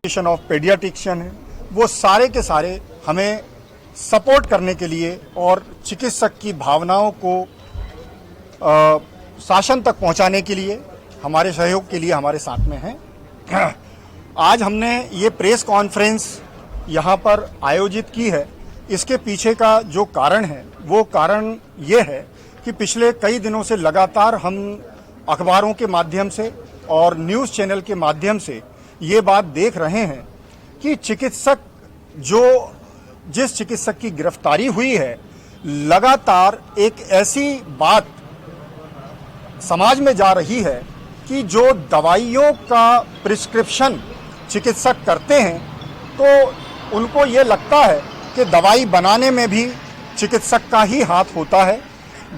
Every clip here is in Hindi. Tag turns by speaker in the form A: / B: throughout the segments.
A: एसोसिएशन ऑफ पेडियाट्रिशियन है, वो सारे के सारे हमें सपोर्ट करने के लिए और चिकित्सक की भावनाओं को शासन तक पहुंचाने के लिए, हमारे सहयोग के लिए हमारे साथ में हैं। आज हमने ये प्रेस कॉन्फ्रेंस यहाँ पर आयोजित की है। इसके पीछे का जो कारण है वो कारण ये है कि पिछले कई दिनों से लगातार हम अखबारों के माध्यम से और न्यूज़ चैनल के माध्यम से ये बात देख रहे हैं कि जिस चिकित्सक की गिरफ्तारी हुई है, लगातार एक ऐसी बात समाज में जा रही है कि जो दवाइयों का प्रिस्क्रिप्शन चिकित्सक करते हैं तो उनको ये लगता है कि दवाई बनाने में भी चिकित्सक का ही हाथ होता है।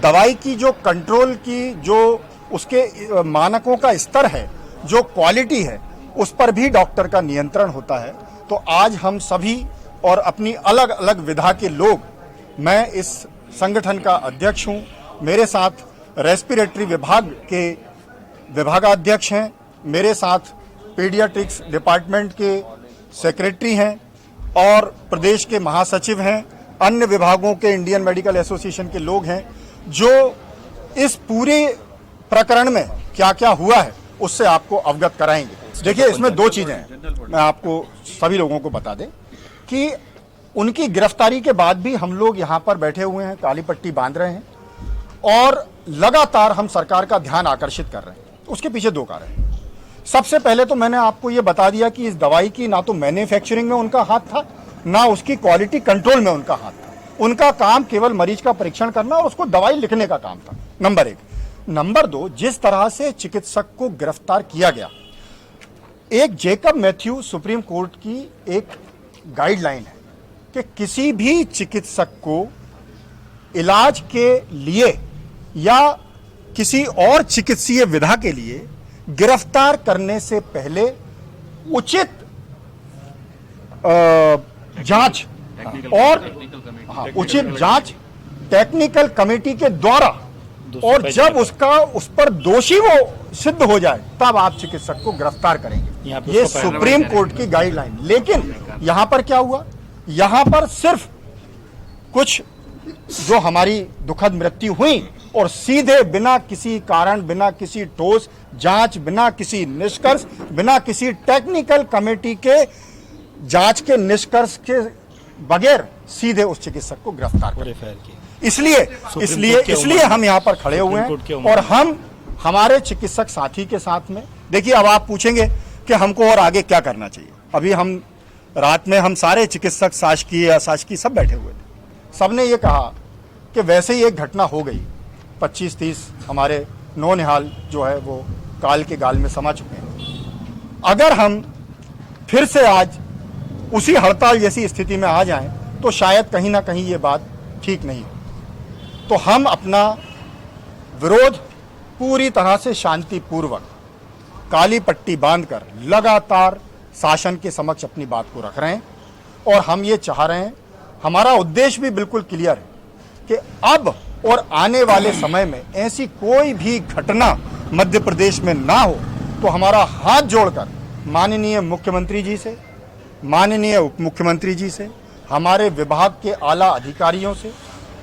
A: दवाई की जो कंट्रोल की जो उसके मानकों का स्तर है, जो क्वालिटी है, उस पर भी डॉक्टर का नियंत्रण होता है। तो आज हम सभी और अपनी अलग अलग विधा के लोग, मैं इस संगठन का अध्यक्ष हूँ, मेरे साथ रेस्पिरेटरी विभाग के विभागाध्यक्ष हैं, मेरे साथ पीडियाट्रिक्स डिपार्टमेंट के सेक्रेटरी हैं और प्रदेश के महासचिव हैं, अन्य विभागों के इंडियन मेडिकल एसोसिएशन के लोग हैं, जो इस पूरे प्रकरण में क्या क्या हुआ है उससे आपको अवगत कराएंगे। देखिए, इसमें दो चीजें हैं, मैं आपको सभी लोगों को बता दें कि उनकी गिरफ्तारी के बाद भी हम लोग यहाँ पर बैठे हुए हैं, काली पट्टी बांध रहे हैं और लगातार हम सरकार का ध्यान आकर्षित कर रहे हैं। उसके पीछे दो कारण हैं। सबसे पहले तो मैंने आपको ये बता दिया कि इस दवाई की ना तो मैन्युफैक्चरिंग में उनका हाथ था, ना उसकी क्वालिटी कंट्रोल में उनका हाथ था। उनका काम केवल मरीज का परीक्षण करना और उसको दवाई लिखने का काम था, नंबर एक। नंबर दो, जिस तरह से चिकित्सक को गिरफ्तार किया गया, एक जेकब मैथ्यू सुप्रीम कोर्ट की एक गाइडलाइन है कि किसी भी चिकित्सक को इलाज के लिए या किसी और चिकित्सीय विधा के लिए गिरफ्तार करने से पहले उचित जांच और उचित जांच टेक्निकल कमेटी के द्वारा, और जब उस पर दोषी वो सिद्ध हो जाए तब आप चिकित्सक को गिरफ्तार करेंगे। ये सुप्रीम कोर्ट की गाइडलाइन। लेकिन यहां पर क्या हुआ, यहां पर सिर्फ कुछ जो हमारी दुखद मृत्यु हुई और सीधे बिना किसी कारण, बिना किसी ठोस जांच, बिना किसी निष्कर्ष, बिना किसी टेक्निकल कमेटी के जांच के निष्कर्ष के बगैर सीधे उस चिकित्सक को गिरफ्तार करें। इसलिए हम यहाँ पर खड़े हुए हैं और हम हमारे चिकित्सक साथी के साथ में, देखिए अब आप पूछेंगे कि हमको और आगे क्या करना चाहिए। अभी हम रात में हम सारे चिकित्सक, शासकीय अशासकीय सब बैठे हुए थे, सबने ये कहा कि वैसे ही एक घटना हो गई, 25-30 हमारे नौनिहाल जो है वो काल के गाल में समा चुके हैं। अगर हम फिर से आज उसी हड़ताल जैसी स्थिति में आ जाएं तो शायद कहीं ना कहीं ये बात ठीक नहीं हो। तो हम अपना विरोध पूरी तरह से शांतिपूर्वक काली पट्टी बांधकर लगातार शासन के समक्ष अपनी बात को रख रहे हैं और हम ये चाह रहे हैं, हमारा उद्देश्य भी बिल्कुल क्लियर है कि अब और आने वाले समय में ऐसी कोई भी घटना मध्य प्रदेश में ना हो। तो हमारा हाथ जोड़कर माननीय मुख्यमंत्री जी से, माननीय उप मुख्यमंत्री जी से, हमारे विभाग के आला अधिकारियों से,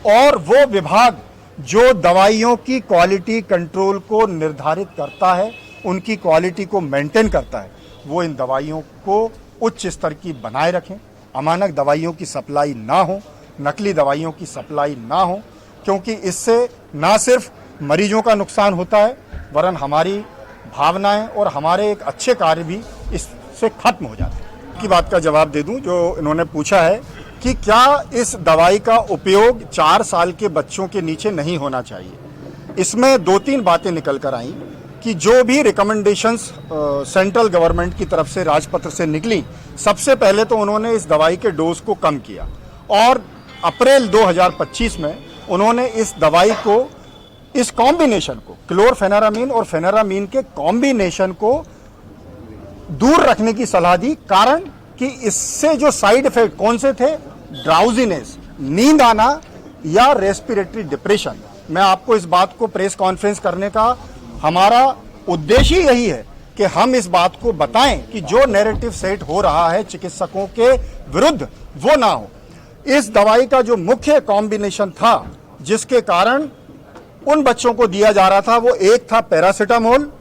A: और वो विभाग जो दवाइयों की क्वालिटी कंट्रोल को निर्धारित करता है, उनकी क्वालिटी को मेंटेन करता है, वो इन दवाइयों को उच्च स्तर की बनाए रखें। अमानक दवाइयों की सप्लाई ना हो, नकली दवाइयों की सप्लाई ना हो, क्योंकि इससे ना सिर्फ मरीजों का नुकसान होता है वरन हमारी भावनाएं और हमारे एक अच्छे कार्य भी इससे खत्म हो जाते हैं। की बात का जवाब दे दूं जो इन्होंने पूछा है कि क्या इस दवाई का उपयोग 4 साल के बच्चों के नीचे नहीं होना चाहिए। इसमें 2-3 बातें निकल कर आई कि जो भी रिकमेंडेशंस सेंट्रल गवर्नमेंट की तरफ से राजपत्र से निकली, सबसे पहले तो उन्होंने इस दवाई के डोज को कम किया और अप्रैल 2025 में उन्होंने इस दवाई को, इस कॉम्बिनेशन को, क्लोरफेनारामीन और फेनारामीन के कॉम्बिनेशन को दूर रखने की सलाह दी। कारण कि इससे जो साइड इफेक्ट कौन से थे, ड्राउजीनेस, नींद आना या रेस्पिरेटरी डिप्रेशन। मैं आपको इस बात को प्रेस कॉन्फ्रेंस करने का हमारा उद्देश्य यही है कि हम इस बात को बताएं कि जो नैरेटिव सेट हो रहा है चिकित्सकों के विरुद्ध वो ना हो। इस दवाई का जो मुख्य कॉम्बिनेशन था जिसके कारण उन बच्चों को दिया जा रहा था, वो एक था पैरासिटामोल,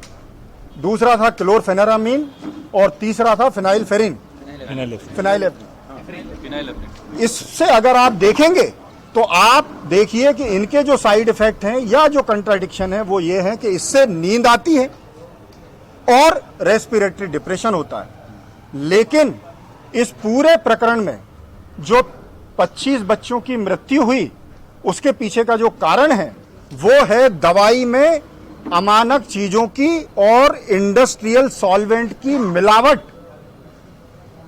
A: दूसरा था क्लोरफेनेरामीन और तीसरा था फिनाइलफेरिन। इससे अगर आप देखेंगे तो आप देखिए कि इनके जो साइड इफेक्ट हैं या जो कंट्राडिक्शन है वो ये है कि इससे नींद आती है और रेस्पिरेटरी डिप्रेशन होता है। लेकिन इस पूरे प्रकरण में जो 25 बच्चों की मृत्यु हुई उसके पीछे का जो कारण है वो है दवाई में अमानक चीजों की और इंडस्ट्रियल सॉल्वेंट की मिलावट।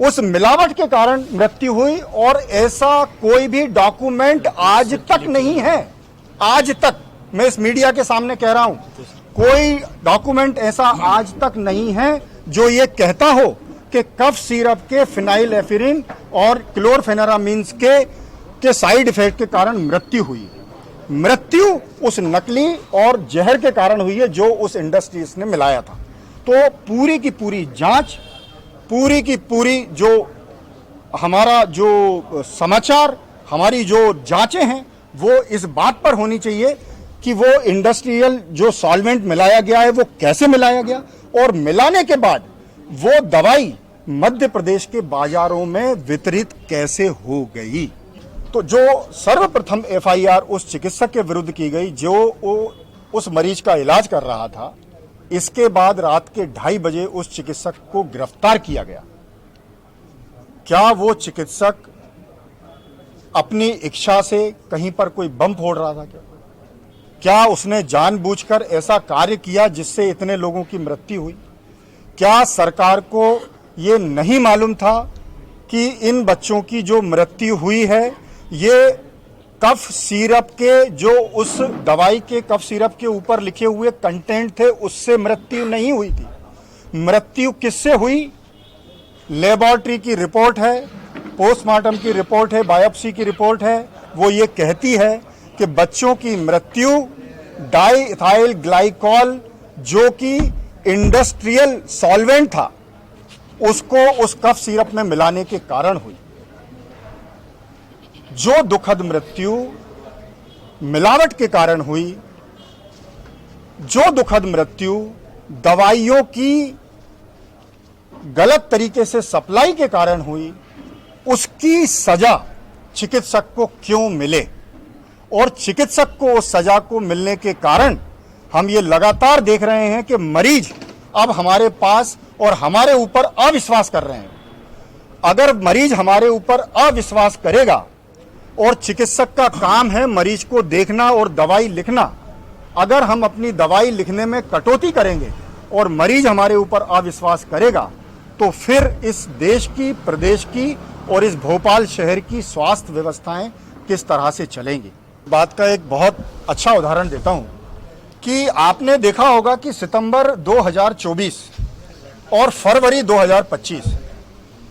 A: उस मिलावट के कारण मृत्यु हुई और ऐसा कोई भी डॉक्यूमेंट आज तक नहीं है। आज तक मैं इस मीडिया के सामने कह रहा हूं, कोई डॉक्यूमेंट ऐसा आज तक नहीं है जो ये कहता हो कि कफ सिरप के फिनाइलएफिरिन और क्लोरफेनेरामीन के साइड इफेक्ट के कारण मृत्यु हुई। मृत्यु उस नकली और जहर के कारण हुई है जो उस इंडस्ट्रीज ने मिलाया था। तो पूरी की पूरी जांच, पूरी की पूरी जो हमारा जो समाचार, हमारी जो जांचें हैं वो इस बात पर होनी चाहिए कि वो इंडस्ट्रियल जो सॉल्वेंट मिलाया गया है वो कैसे मिलाया गया और मिलाने के बाद वो दवाई मध्य प्रदेश के बाजारों में वितरित कैसे हो गई। तो जो सर्वप्रथम एफआईआर उस चिकित्सक के विरुद्ध की गई जो उस मरीज का इलाज कर रहा था, इसके बाद रात के 2:30 बजे उस चिकित्सक को गिरफ्तार किया गया। क्या वो चिकित्सक अपनी इच्छा से कहीं पर कोई बम फोड़ रहा था? क्या उसने जानबूझकर ऐसा कार्य किया जिससे इतने लोगों की मृत्यु हुई? क्या सरकार को ये नहीं मालूम था कि इन बच्चों की जो मृत्यु हुई है ये कफ सिरप के जो उस दवाई के कफ सिरप के ऊपर लिखे हुए कंटेंट थे उससे मृत्यु नहीं हुई थी? मृत्यु किससे हुई? लेबोरेटरी की रिपोर्ट है, पोस्टमार्टम की रिपोर्ट है, बायोप्सी की रिपोर्ट है, वो ये कहती है कि बच्चों की मृत्यु डाई इथाइल ग्लाइकॉल जो कि इंडस्ट्रियल सॉल्वेंट था उसको उस कफ सिरप में मिलाने के कारण हुई। जो दुखद मृत्यु मिलावट के कारण हुई, जो दुखद मृत्यु दवाइयों की गलत तरीके से सप्लाई के कारण हुई, उसकी सजा चिकित्सक को क्यों मिले? और चिकित्सक को उस सजा को मिलने के कारण हम ये लगातार देख रहे हैं कि मरीज अब हमारे पास और हमारे ऊपर अविश्वास कर रहे हैं। अगर मरीज हमारे ऊपर अविश्वास करेगा और चिकित्सक का काम है मरीज को देखना और दवाई लिखना, अगर हम अपनी दवाई लिखने में कटौती करेंगे और मरीज हमारे ऊपर अविश्वास करेगा तो फिर इस देश की, प्रदेश की और इस भोपाल शहर की स्वास्थ्य व्यवस्थाएं किस तरह से चलेंगी। बात का एक बहुत अच्छा उदाहरण देता हूं कि आपने देखा होगा कि सितंबर 2024 और फरवरी 2025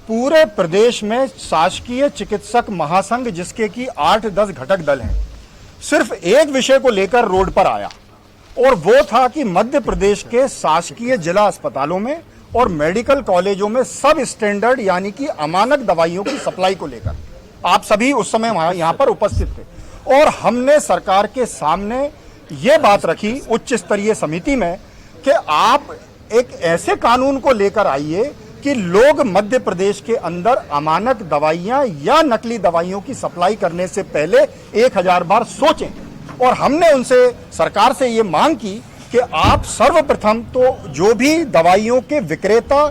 A: पूरे प्रदेश में शासकीय चिकित्सक महासंघ जिसके कि 8-10 घटक दल हैं, सिर्फ एक विषय को लेकर रोड पर आया और वो था कि मध्य प्रदेश के शासकीय जिला अस्पतालों में और मेडिकल कॉलेजों में सब स्टैंडर्ड यानी कि अमानक दवाइयों की सप्लाई को लेकर आप सभी उस समय यहाँ पर उपस्थित थे और हमने सरकार के सामने ये बात रखी उच्च स्तरीय समिति में कि आप एक ऐसे कानून को लेकर आइए कि लोग मध्य प्रदेश के अंदर अमानक दवाइयां या नकली दवाइयों की सप्लाई करने से पहले 1000 बार सोचें। और हमने उनसे, सरकार से ये मांग की कि आप सर्वप्रथम तो जो भी दवाइयों के विक्रेता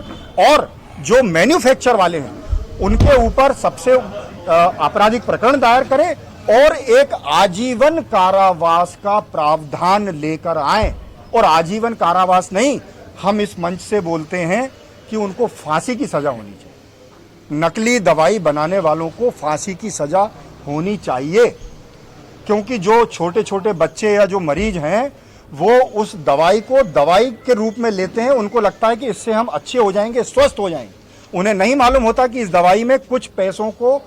A: और जो मैन्युफैक्चर वाले हैं उनके ऊपर सबसे आपराधिक प्रकरण दायर करें और एक आजीवन कारावास का प्रावधान लेकर आए। और आजीवन कारावास नहीं, हम इस मंच से बोलते हैं कि उनको फांसी की सजा होनी चाहिए। नकली दवाई बनाने वालों को फांसी की सजा होनी चाहिए, क्योंकि जो छोटे छोटे बच्चे या जो मरीज हैं वो उस दवाई को दवाई के रूप में लेते हैं, उनको लगता है कि इससे हम अच्छे हो जाएंगे, स्वस्थ हो जाएंगे। उन्हें नहीं मालूम होता कि इस दवाई में कुछ पैसों को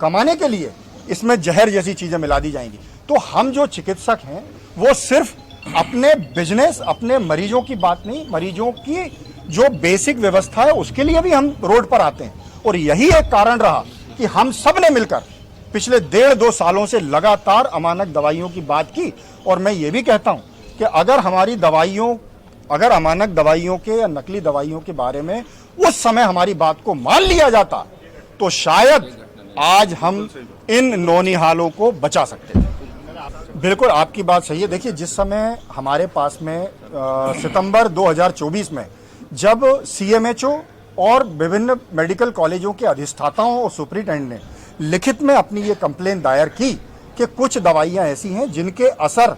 A: कमाने के लिए इसमें जहर जैसी चीजें मिला दी जाएंगी। तो हम जो चिकित्सक हैं वो सिर्फ अपने बिजनेस, अपने मरीजों की बात नहीं, मरीजों की जो बेसिक व्यवस्था है उसके लिए भी हम रोड पर आते हैं। और यही एक कारण रहा कि हम सब ने मिलकर पिछले 1.5-2 सालों से लगातार अमानक दवाइयों की बात की। और मैं ये भी कहता हूं कि अगर अमानक दवाइयों के या नकली दवाइयों के बारे में उस समय हमारी बात को मान लिया जाता तो शायद आज हम इन नौनिहालों को बचा सकते थे। बिल्कुल आपकी बात सही है। देखिए, जिस समय हमारे पास में सितंबर 2024 में जब सीएमएचओ और विभिन्न मेडिकल कॉलेजों के अधिष्ठाताओं और सुपरिटेंडेंट ने लिखित में अपनी ये कंप्लेन दायर की कि कुछ दवाइयां ऐसी हैं जिनके असर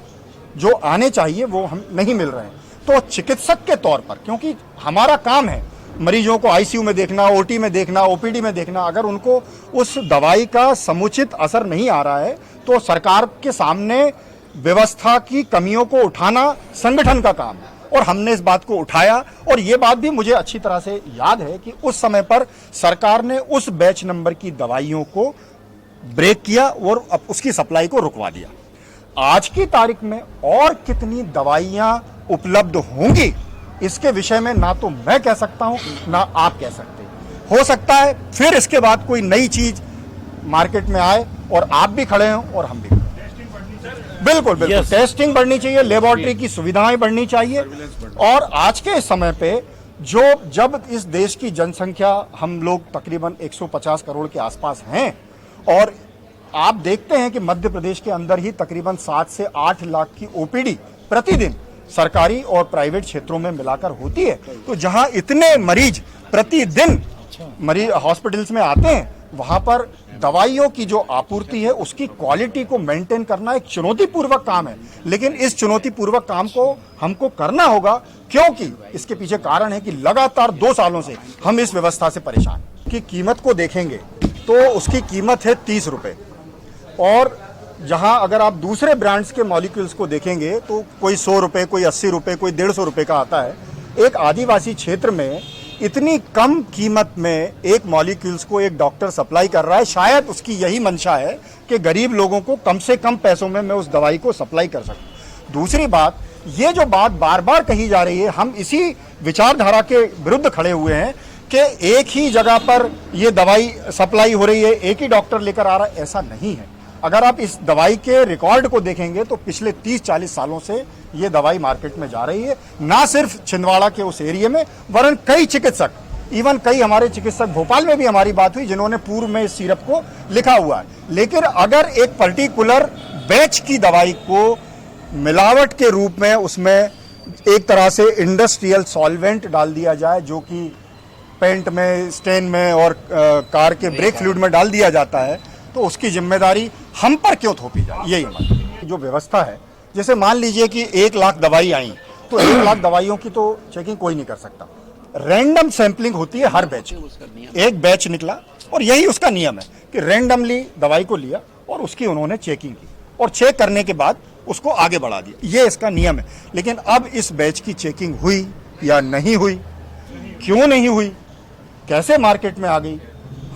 A: जो आने चाहिए वो हम नहीं मिल रहे हैं, तो चिकित्सक के तौर पर, क्योंकि हमारा काम है मरीजों को आईसीयू में देखना, ओटी में देखना, ओपीडी में देखना, अगर उनको उस दवाई का समुचित असर नहीं आ रहा है तो सरकार के सामने व्यवस्था की कमियों को उठाना संगठन का काम है। और हमने इस बात को उठाया और ये बात भी मुझे अच्छी तरह से याद है कि उस समय पर सरकार ने उस बैच नंबर की दवाइयों को ब्रेक किया और उसकी सप्लाई को रुकवा दिया। आज की तारीख में और कितनी दवाइयां उपलब्ध होंगी इसके विषय में ना तो मैं कह सकता हूं ना आप कह सकते। हो सकता है फिर इसके बाद कोई नई चीज मार्केट में आए और आप भी खड़े हों और हम भी। बिल्कुल बिल्कुल टेस्टिंग बढ़नी चाहिए, लेबोरेटरी की सुविधाएं बढ़नी चाहिए। और आज के समय पे जब इस देश की जनसंख्या हम लोग तकरीबन 150 करोड़ के आसपास हैं और आप देखते हैं कि मध्य प्रदेश के अंदर ही तकरीबन 7 से 8 लाख की ओपीडी प्रतिदिन सरकारी और प्राइवेट क्षेत्रों में मिलाकर होती है, तो जहां इतने मरीज प्रतिदिन हॉस्पिटल्स में आते हैं वहां पर दवाइयों की जो आपूर्ति है उसकी क्वालिटी को मेंटेन करना एक चुनौतीपूर्वक काम है। लेकिन इस चुनौतीपूर्वक काम को हमको करना होगा क्योंकि इसके पीछे कारण है कि लगातार 2 सालों से हम इस व्यवस्था से परेशान की कीमत को देखेंगे तो उसकी कीमत है 30 रुपए। और जहां अगर आप दूसरे ब्रांड्स के मॉलिक्यूल्स को देखेंगे तो कोई 100 रुपए, कोई 80 रुपए, कोई 150 रुपए का आता है। एक आदिवासी क्षेत्र में इतनी कम कीमत में एक मॉलिक्यूल्स को एक डॉक्टर सप्लाई कर रहा है, शायद उसकी यही मंशा है कि गरीब लोगों को कम से कम पैसों में मैं उस दवाई को सप्लाई कर सकूं। दूसरी बात, ये जो बात बार बार कही जा रही है, हम इसी विचारधारा के विरुद्ध खड़े हुए हैं कि एक ही जगह पर ये दवाई सप्लाई हो रही है, एक ही डॉक्टर लेकर आ रहा है, ऐसा नहीं है। अगर आप इस दवाई के रिकॉर्ड को देखेंगे तो पिछले 30-40 सालों से ये दवाई मार्केट में जा रही है, ना सिर्फ छिंदवाड़ा के उस एरिया में, वरन कई चिकित्सक, इवन कई हमारे चिकित्सक भोपाल में भी हमारी बात हुई जिन्होंने पूर्व में इस सिरप को लिखा हुआ है। लेकिन अगर एक पर्टिकुलर बैच की दवाई को मिलावट के रूप में उसमें एक तरह से इंडस्ट्रियल सॉल्वेंट डाल दिया जाए जो कि पेंट में, स्टेन में और कार के ब्रेक फ्लूइड में डाल दिया जाता है, तो उसकी जिम्मेदारी हम पर क्यों थोपी जाए। यही हमारी जो व्यवस्था है, जैसे मान लीजिए कि 1 लाख दवाई आई तो 1 लाख दवाइयों की तो चेकिंग कोई नहीं कर सकता। रैंडम सैंपलिंग होती है हर बैच की। एक बैच निकला और यही उसका नियम है कि रैंडमली दवाई को लिया और उसकी उन्होंने चेकिंग की और चेक करने के बाद उसको आगे बढ़ा दिया, ये इसका नियम है। लेकिन अब इस बैच की चेकिंग हुई या नहीं हुई, क्यों नहीं हुई, कैसे मार्केट में आ गई,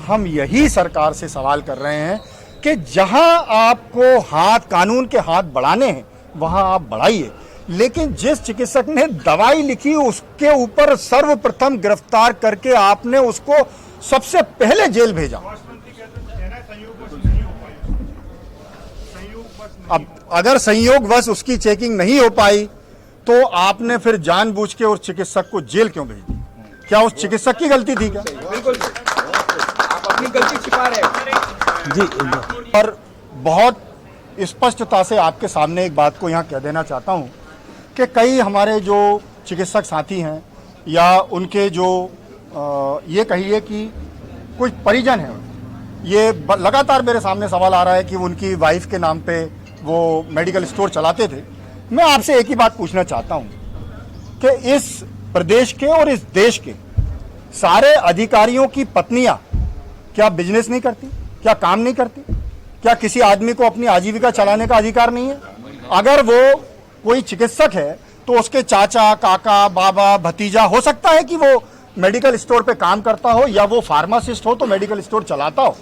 A: हम यही सरकार से सवाल कर रहे हैं कि जहां आपको कानून के हाथ बढ़ाने हैं वहां आप बढ़ाइए। लेकिन जिस चिकित्सक ने दवाई लिखी उसके ऊपर सर्वप्रथम गिरफ्तार करके आपने उसको सबसे पहले जेल भेजा। अब अगर संयोगवश उसकी चेकिंग नहीं हो पाई तो आपने फिर जानबूझ के उस चिकित्सक को जेल क्यों भेज दी? क्या उस चिकित्सक की गलती थी क्या?
B: बिल्कुल, आप अपनी गलती छिपा रहे जी।
A: पर बहुत स्पष्टता से आपके सामने एक बात को यहाँ कह देना चाहता हूँ कि कई हमारे जो चिकित्सक साथी हैं या उनके जो ये कहिए कि कुछ परिजन हैं, ये लगातार मेरे सामने सवाल आ रहा है कि उनकी वाइफ के नाम पे वो मेडिकल स्टोर चलाते थे। मैं आपसे एक ही बात पूछना चाहता हूँ कि इस प्रदेश के और इस देश के सारे अधिकारियों की पत्नियां क्या बिजनेस नहीं करती, क्या काम नहीं करती, क्या किसी आदमी को अपनी आजीविका चलाने का अधिकार नहीं है? अगर वो कोई चिकित्सक है तो उसके चाचा, काका, बाबा, भतीजा हो सकता है कि वो मेडिकल स्टोर पे काम करता हो या वो फार्मासिस्ट हो तो मेडिकल स्टोर चलाता हो।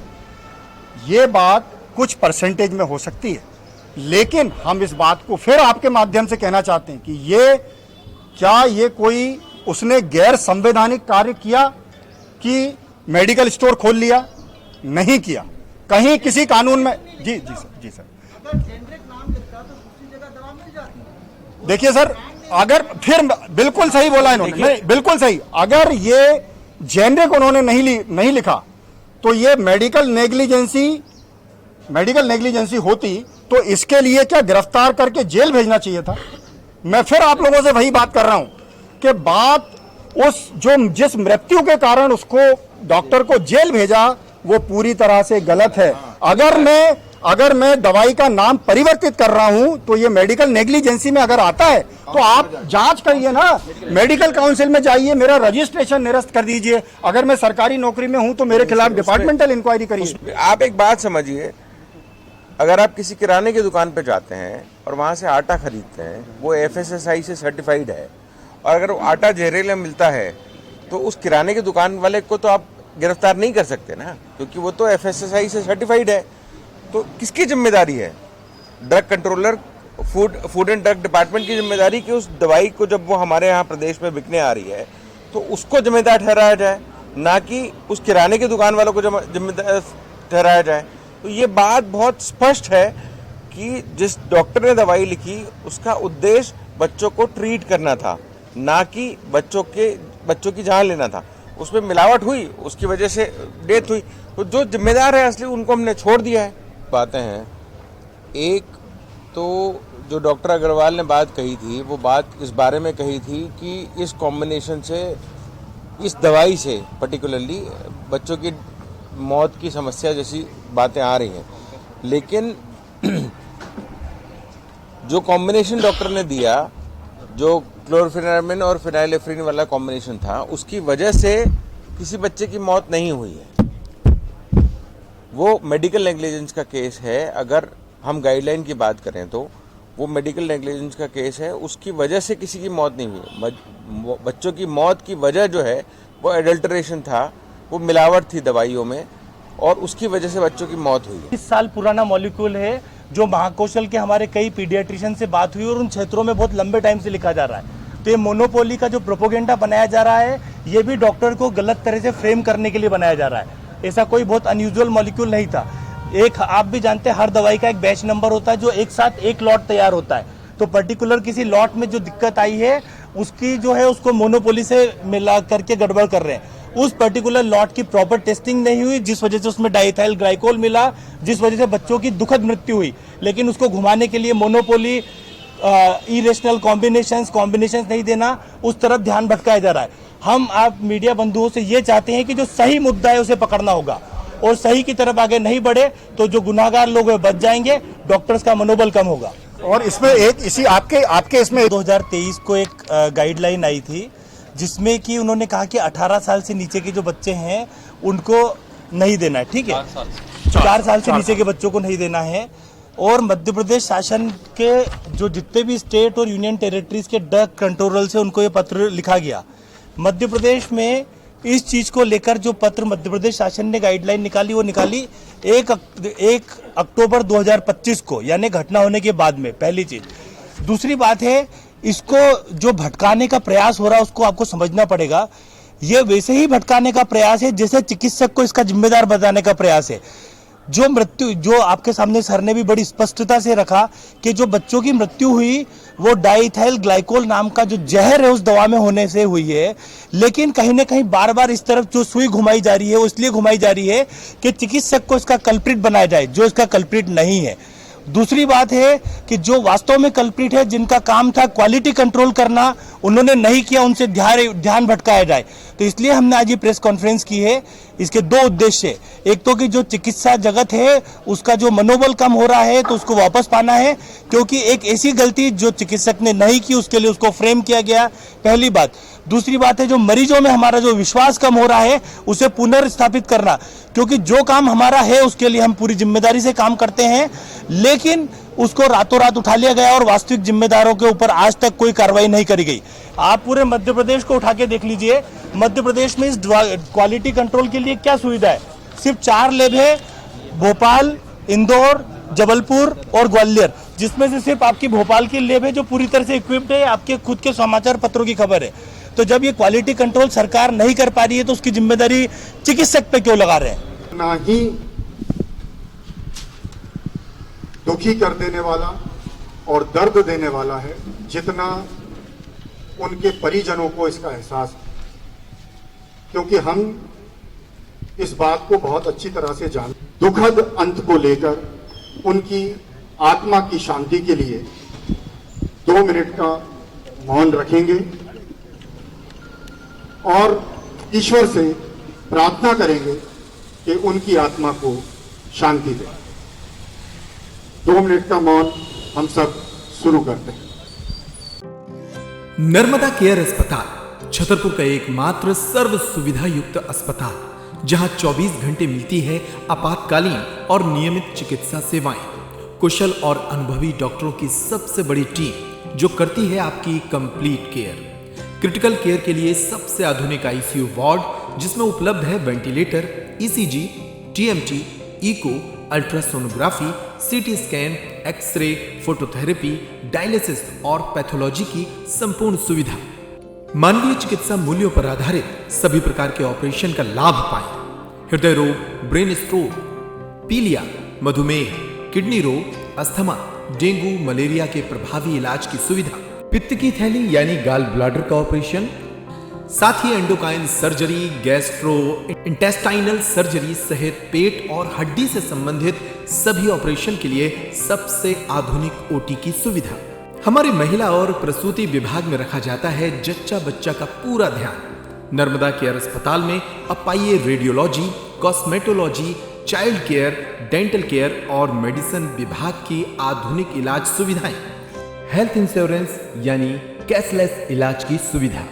A: ये बात कुछ परसेंटेज में हो सकती है, लेकिन हम इस बात को फिर आपके माध्यम से कहना चाहते हैं कि ये कोई उसने गैर संवैधानिक कार्य किया कि मेडिकल स्टोर खोल लिया? नहीं किया। कहीं किसी कानून में जी सर देखिए सर, अगर फिर बिल्कुल सही बोला इन्होंने, नहीं बिल्कुल सही, अगर ये जेनरिक उन्होंने नहीं लिखा तो ये मेडिकल नेग्लिजेंसी होती तो इसके लिए क्या गिरफ्तार करके जेल भेजना चाहिए था? मैं फिर आप लोगों से वही बात कर रहा हूं कि बात जिस मृत्यु के कारण उसको डॉक्टर को जेल भेजा वो पूरी तरह से गलत है। अगर मैं दवाई का नाम परिवर्तित कर रहा हूं तो ये मेडिकल नेग्लिजेंसी में अगर आता है तो आप जांच करिए ना, मेडिकल काउंसिल में जाइए, मेरा रजिस्ट्रेशन निरस्त कर दीजिए। अगर मैं सरकारी नौकरी में हूं तो मेरे खिलाफ डिपार्टमेंटल इंक्वायरी करिए।
B: आप एक बात समझिए, अगर आप किसी किराने की दुकान पे जाते हैं और वहां से आटा खरीदते हैं, वो FSSAI से सर्टिफाइड है, और अगर वो आटा जहरीला मिलता है तो उस किराने की दुकान वाले को तो आप गिरफ्तार नहीं कर सकते ना, क्योंकि वो तो FSSAI से सर्टिफाइड है। तो किसकी जिम्मेदारी है? Drug controller, food and drug department की जिम्मेदारी कि उस दवाई को जब वो हमारे यहाँ प्रदेश में बिकने आ रही है तो उसको जिम्मेदार ठहराया जाए, ना कि उस किराने की दुकान वालों को जिम्मेदार ठहराया जाए। तो ये बात बहुत स्पष्ट है कि जिस डॉक्टर ने दवाई लिखी उसका उद्देश्य बच्चों को ट्रीट करना था, ना कि बच्चों की जान लेना था। उसमें मिलावट हुई, उसकी वजह से डेथ हुई, तो जो जिम्मेदार है असली उनको हमने छोड़ दिया है। बातें हैं, एक तो जो डॉक्टर अग्रवाल ने बात कही थी वो बात इस बारे में कही थी कि इस कॉम्बिनेशन से, इस दवाई से पर्टिकुलरली बच्चों की मौत की समस्या जैसी बातें आ रही हैं, लेकिन जो कॉम्बिनेशन डॉक्टर ने दिया, जो क्लोरोफेनेरामिन और फिनाइलेफ्रिन वाला कॉम्बिनेशन था, उसकी वजह से किसी बच्चे की मौत नहीं हुई है। वो मेडिकल नेग्लिजेंस का केस है। अगर हम गाइडलाइन की बात करें तो वो मेडिकल नेग्लिजेंस का केस है, उसकी वजह से किसी की मौत नहीं हुई। बच्चों की मौत की वजह जो है वो एडल्टरेशन था, वो मिलावट थी दवाइयों में, और उसकी वजह से बच्चों की मौत हुई है।
C: 20 साल पुराना मॉलिक्यूल है, जो महाकौशल के हमारे कई पीडियाट्रिशियन से बात हुई और उन क्षेत्रों में बहुत लंबे टाइम से लिखा जा रहा है। तो ये मोनोपोली का जो प्रोपोगेंडा बनाया जा रहा है, ये भी डॉक्टर को गलत तरह से फ्रेम करने के लिए बनाया जा रहा है। ऐसा कोई बहुत अनयूजुअल मॉलिक्यूल नहीं था। एक आप भी जानते हैं, हर दवाई का एक बैच नंबर होता है जो एक साथ एक लॉट तैयार होता है। तो पर्टिकुलर किसी लॉट में जो दिक्कत आई है उसकी जो है उसको मोनोपोली से मिला करके गड़बड़ कर रहे हैं। उस पर्टिकुलर लॉट की प्रॉपर टेस्टिंग नहीं हुई, जिस वजह से उसमें डाइथाइल ग्लाइकोल मिला, जिस वजह से बच्चों की दुखद मृत्यु हुई। लेकिन उसको घुमाने के लिए मोनोपोली, इरेशनल कॉम्बिनेशंस नहीं देना, उस तरफ ध्यान भटकाया जा रहा है। हम आप मीडिया बंधुओं से ये चाहते हैं कि जो सही मुद्दा है उसे पकड़ना होगा, और सही की तरफ आगे नहीं बढ़े तो जो गुनाहगार लोग हैं बच जाएंगे, डॉक्टर्स का मनोबल कम होगा।
A: और इसमें एक इसी आपके इसमें
C: 2023 को एक गाइडलाइन आई थी जिसमें कि उन्होंने कहा कि 18 साल से नीचे के जो बच्चे हैं उनको नहीं देना है, ठीक है, 4 साल से नीचे के बच्चों को नहीं देना है। और मध्य प्रदेश शासन के जो जितने भी स्टेट और यूनियन टेरिटरीज के ड्रग कंट्रोलर से उनको ये पत्र लिखा गया। मध्य प्रदेश में इस चीज को लेकर जो पत्र मध्य प्रदेश शासन ने गाइडलाइन निकाली, वो निकाली 1 अक्टूबर 2025 को, यानी घटना होने के बाद में, पहली चीज। दूसरी बात है, इसको जो भटकाने का प्रयास हो रहा है उसको आपको समझना पड़ेगा। ये वैसे ही भटकाने का प्रयास है जैसे चिकित्सक को इसका जिम्मेदार बताने का प्रयास है। जो मृत्यु, जो आपके सामने सर ने भी बड़ी स्पष्टता से रखा कि जो बच्चों की मृत्यु हुई वो डाइथाइल ग्लाइकोल नाम का जो जहर है उस दवा में होने से हुई है। लेकिन कहीं ना कहीं बार बार इस तरफ जो सुई घुमाई जा रही है वो इसलिए घुमाई जा रही है कि चिकित्सक को इसका कल्प्रिट बनाया जाए, जो इसका कल्प्रिट नहीं है। दूसरी बात है कि जो वास्तव में कल्प्रिट है, जिनका काम था क्वालिटी कंट्रोल करना, उन्होंने नहीं किया, उनसे ध्यान भटकाया जाए। तो इसलिए हमने आज ये प्रेस कॉन्फ्रेंस की है। इसके 2 उद्देश्य, एक तो कि जो चिकित्सा जगत है उसका जो मनोबल कम हो रहा है तो उसको वापस पाना है, क्योंकि एक ऐसी गलती जो चिकित्सक ने नहीं की उसके लिए उसको फ्रेम किया गया, पहली बात। दूसरी बात है, जो मरीजों में हमारा जो विश्वास कम हो रहा है उसे पुनर्स्थापित करना, क्योंकि जो काम हमारा है उसके लिए हम पूरी जिम्मेदारी से काम करते हैं, लेकिन उसको रातों रात उठा लिया गया और वास्तविक जिम्मेदारों के ऊपर आज तक कोई कार्रवाई नहीं करी गई। आप पूरे मध्य प्रदेश को उठा के देख लीजिए, मध्य प्रदेश में इस क्वालिटी कंट्रोल के लिए क्या सुविधा है? सिर्फ 4 लैब है, भोपाल, इंदौर, जबलपुर और ग्वालियर, जिसमें से सिर्फ आपकी भोपाल की लैब है जो पूरी तरह से इक्विप्ड है, आपके खुद के समाचार पत्रों की खबर है। तो जब ये क्वालिटी कंट्रोल सरकार नहीं कर पा रही है तो उसकी जिम्मेदारी चिकित्सक पे क्यों लगा रहे हैं?
D: ना ही दुखी कर देने वाला और दर्द देने वाला है जितना उनके परिजनों को इसका एहसास है, क्योंकि हम इस बात को बहुत अच्छी तरह से जानते। दुखद अंत को लेकर उनकी आत्मा की शांति के लिए 2 मिनट का मौन रखेंगे और ईश्वर से प्रार्थना करेंगे कि उनकी आत्मा को शांति दे। 2 मिनट का मौन हम सब शुरू करते हैं।
E: नर्मदा केयर अस्पताल छतरपुर का एकमात्र सर्व सुविधा युक्त अस्पताल, जहां 24 घंटे मिलती है आपातकालीन और नियमित चिकित्सा सेवाएं। कुशल और अनुभवी डॉक्टरों की सबसे बड़ी टीम जो करती है आपकी कंप्लीट केयर। क्रिटिकल केयर के लिए सबसे आधुनिक आईसीयू वार्ड, जिसमें उपलब्ध है ventilator, ECG, TMT, echo, ultrasonography, CT scan, x ray, phototherapy, dialysis और पैथोलॉजी की संपूर्ण सुविधा। मानवीय चिकित्सा मूल्यों पर आधारित सभी प्रकार के ऑपरेशन का लाभ पाएं। हृदय रोग, ब्रेन स्ट्रोक, पीलिया, मधुमेह, किडनी रोग, अस्थमा, डेंगू, मलेरिया के प्रभावी इलाज की सुविधा, पित्त की थैली यानी गाल ब्लैडर का ऑपरेशन, साथ ही endocrine surgery, gastro intestinal surgery सहित पेट और हड्डी से संबंधित सभी ऑपरेशन के लिए सबसे आधुनिक ओटी की सुविधा। हमारी महिला और प्रसूति विभाग में रखा जाता है जच्चा बच्चा का पूरा ध्यान। नर्मदा केयर अस्पताल में अब पाइए radiology, cosmetology, child care, dental care और मेडिसिन विभाग की आधुनिक इलाज सुविधाएं, हेल्थ इंश्योरेंस यानी कैशलेस इलाज की सुविधा।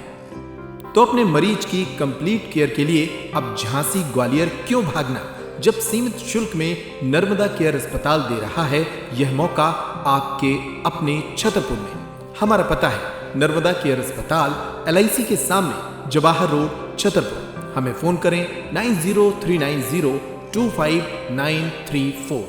E: तो अपने मरीज की कंप्लीट केयर के लिए अब झांसी ग्वालियर क्यों भागना, जब सीमित शुल्क में नर्मदा केयर अस्पताल दे रहा है यह मौका आपके अपने छतरपुर में। हमारा पता है नर्मदा केयर अस्पताल LIC के सामने, जवाहर रोड, छतरपुर। हमें फोन करें 9039025934।